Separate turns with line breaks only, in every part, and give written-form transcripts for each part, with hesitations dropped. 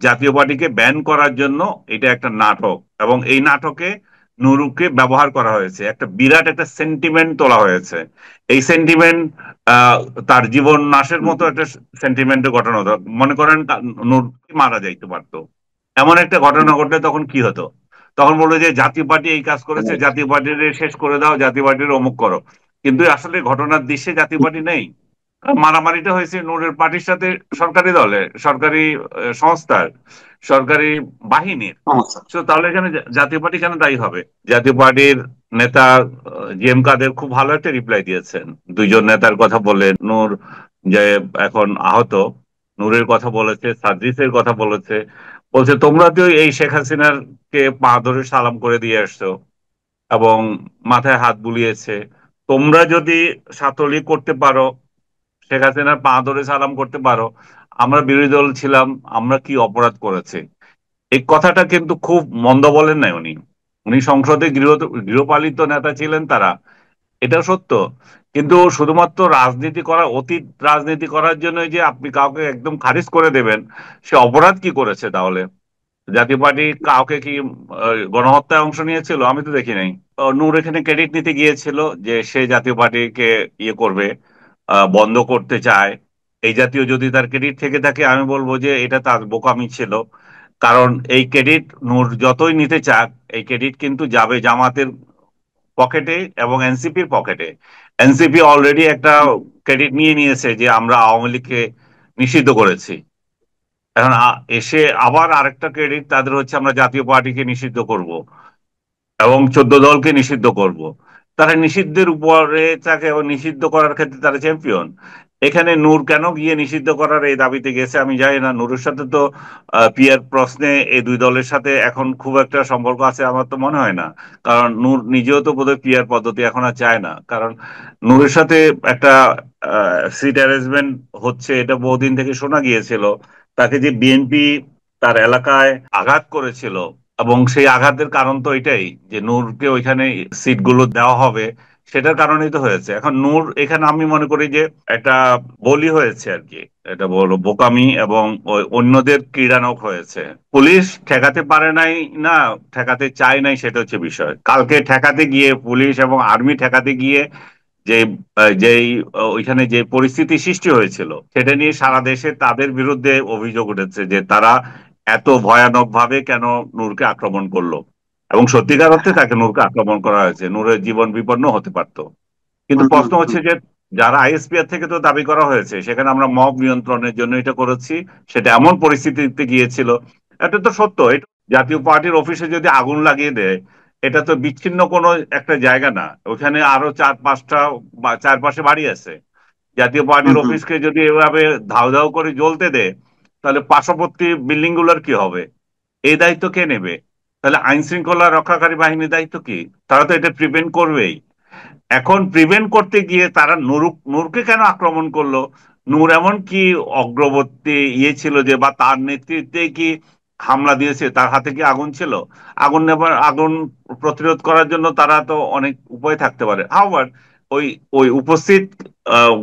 জাতীয় পার্টিকে ব্যান করার জন্য এটা একটা নাটক, এবং এই নাটকে নুরুকে ব্যবহার করা হয়েছে, একটা বিরাট একটা সেন্টিমেন্ট তোলা হয়েছে। এই সেন্টিমেন্ট তার জীবন নাশের
হুম,
মতো
হুম,
একটা সেন্টিমেন্টের ঘটনা হতো। মনে করেন নূর মারা যাইতে পারতো, এমন একটা ঘটনা
হুম,
ঘটলে তখন কি হতো? তখন বললো যে জাতীয় পার্টি এই কাজ করেছে,
right,
জাতীয় পার্টির শেষ করে দাও, জাতীয় পার্টির অমুক করো। কিন্তু আসলে ঘটনার দৃশ্যে জাতীয়
হুম,
পার্টি নেই। মারামারিটা হয়েছে নূরের পার্টির সাথে, সরকারি দলের, সরকারি সংস্থার, সরকারি বাহিনীর।
সমস্যা।
তো তাহলে এখানে জাতীয় পার্টি কেন দায়ী হবে? জাতীয় পার্টির নেতা জি এম কাদের খুব ভালো একটা রিপ্লাই দিয়েছেন। দুইজন নেতার কথা বলে নূর যে এখন আহত, নূরের কথা বলেছে, সার্জিসের কথা বলেছে। বলছে তোমরা তো এই শেখ হাসিনার কে পা ধরে সালাম করে দিয়ে আসছো এবং মাথায় হাত বুলিয়েছে। তোমরা যদি ছাত্রলীগ করতে পারো, শেখ হাসিনার পা ধরে সালাম করতে পারো, আমরা বিরোধী দল ছিলাম, আমরা কি অপরাধ করেছি? এই কথাটা কিন্তু খুব মন্দ বলেন নাই উনি। উনি সংসদে গৃহপালিত নেতা ছিলেন তারা, এটা সত্য। কিন্তু শুধুমাত্র রাজনীতি করা, অতীত রাজনীতি করার জন্য যে আপনি কাউকে একদম খারিজ করে দেবেন, সে অপরাধ কি করেছে তাহলে? জাতীয় পার্টি কাউকে কি গণহত্যায় অংশ নিয়েছিল? আমি তো দেখি নাই। নূর এখানে ক্রেডিট নিতে গিয়েছিল যে সে জাতীয় পার্টিকে ইয়ে করবে, বন্ধ করতে চায়। এই জাতীয় যদি তার ক্রেডিট থেকে থাকে, আমি বলবো যে এটা তার বোকামি ছিল। কারণ এই ক্রেডিট নূর যতই নিতে চাক, এই ক্রেডিট কিন্তু যাবে জামাতের পকেটে এবং এনসিপির পকেটে। এনসিপি অলরেডি একটা
হুম,
ক্রেডিট নিয়ে নিয়েছে যে আমরা আওয়ামী লীগকে নিষিদ্ধ করেছি। এখন এসে আবার আরেকটা ক্রেডিট তাদের হচ্ছে আমরা জাতীয় পার্টিকে নিষিদ্ধ করব এবং 14 দলকে নিষিদ্ধ করব। তারা নিষিদ্ধের উপরে থাকে এবং নিষিদ্ধ করার ক্ষেত্রে তারা চ্যাম্পিয়ন। এখানে নূর কেন গিয়ে নিষিদ্ধ করার এই দাবিতে গেছে আমি জানি না। নূরের সাথে তো পিয়ার প্রশ্নে এই দুই দলের সাথে এখন খুব একটা সম্পর্ক আছে আমার তো মনে হয় না। কারণ নূর নিজেও তো বোধহয় পিয়ার পদ্ধতি এখন আর চায় না। কারণ নূরের সাথে একটা সিট অ্যারেঞ্জমেন্ট হচ্ছে, এটা বহুদিন থেকে শোনা গিয়েছিল। তাকে যে বিএনপি তার এলাকায় আঘাত করেছিল, এবং সেই আঘাতের কারণ তো এটাই যে নূরকে ওইখানে সিটগুলো দেওয়া হবে, সেটার কারণেই তো হয়েছে। এখন নূর এখানে আমি মনে করি যে একটা বলি হয়েছে আর কি, এটা বলো বোকামি, এবং ওই অন্যদের ক্রীড়ানক হয়েছে। পুলিশ ঠেকাতে পারে নাই, না ঠেকাতে চায় নাই, সেটা হচ্ছে বিষয়। কালকে ঠেকাতে গিয়ে পুলিশ এবং আর্মি ঠেকাতে গিয়ে যে যেই ওইখানে যে পরিস্থিতি সৃষ্টি হয়েছিল, সেটা নিয়ে সারা দেশে তাদের বিরুদ্ধে অভিযোগ উঠেছে যে তারা এত ভয়ানক ভাবে কেন নূরকে আক্রমণ করলো। এবং সত্যিকার অর্থে তাকে নূরকে আক্রমণ করা হয়েছে, নূরের জীবন বিপন্ন হতে পারতো। কিন্তু
হুম, হুম,
প্রশ্ন
হুম,
হচ্ছে যে যারা আইএসপিআর থেকে তো দাবি করা হয়েছে সেখানে আমরা মব নিয়ন্ত্রণের জন্য এটা করেছি, সেটা এমন পরিস্থিতিতে গিয়েছিল। এটা তো সত্য। এটা জাতীয় পার্টির অফিসে যদি আগুন লাগিয়ে দেয়, এটা তো বিচ্ছিন্ন কোনো একটা জায়গা না, ওখানে আরো চার পাঁচটা বা চারপাশে বাড়ি আছে। জাতীয়
হুম,
পার্টির
হুম,
অফিসকে যদি এভাবে ধাউ ধাউ করে জ্বলতে দেয়, তাহলে পার্শ্ববর্তী বিল্ডিং গুলোর কি হবে? এই দায়িত্ব কে নেবে? তাহলে আইন শৃঙ্খলা রক্ষাকারী বাহিনীর দায়িত্ব কি? তারা তো এটা প্রিভেন্ট করবেই। এখন প্রিভেন্ট করতে গিয়ে তারা নূরকে কেন আক্রমণ করলো? নূর এমন কি অগ্রবর্তী ইয়ে ছিল যে, বা তার নেতৃত্বে কি হামলা দিয়েছে? তার হাতে কি আগুন ছিল? আগুন প্রতিরোধ করার জন্য তারা তো অনেক উপায় থাকতে পারে। আবার ওই ওই উপস্থিত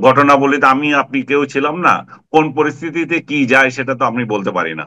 ঘটনাবলীতে আমি আপনি কেউ ছিলাম না। কোন পরিস্থিতিতে কি যায় সেটা তো আমি বলতে পারি না।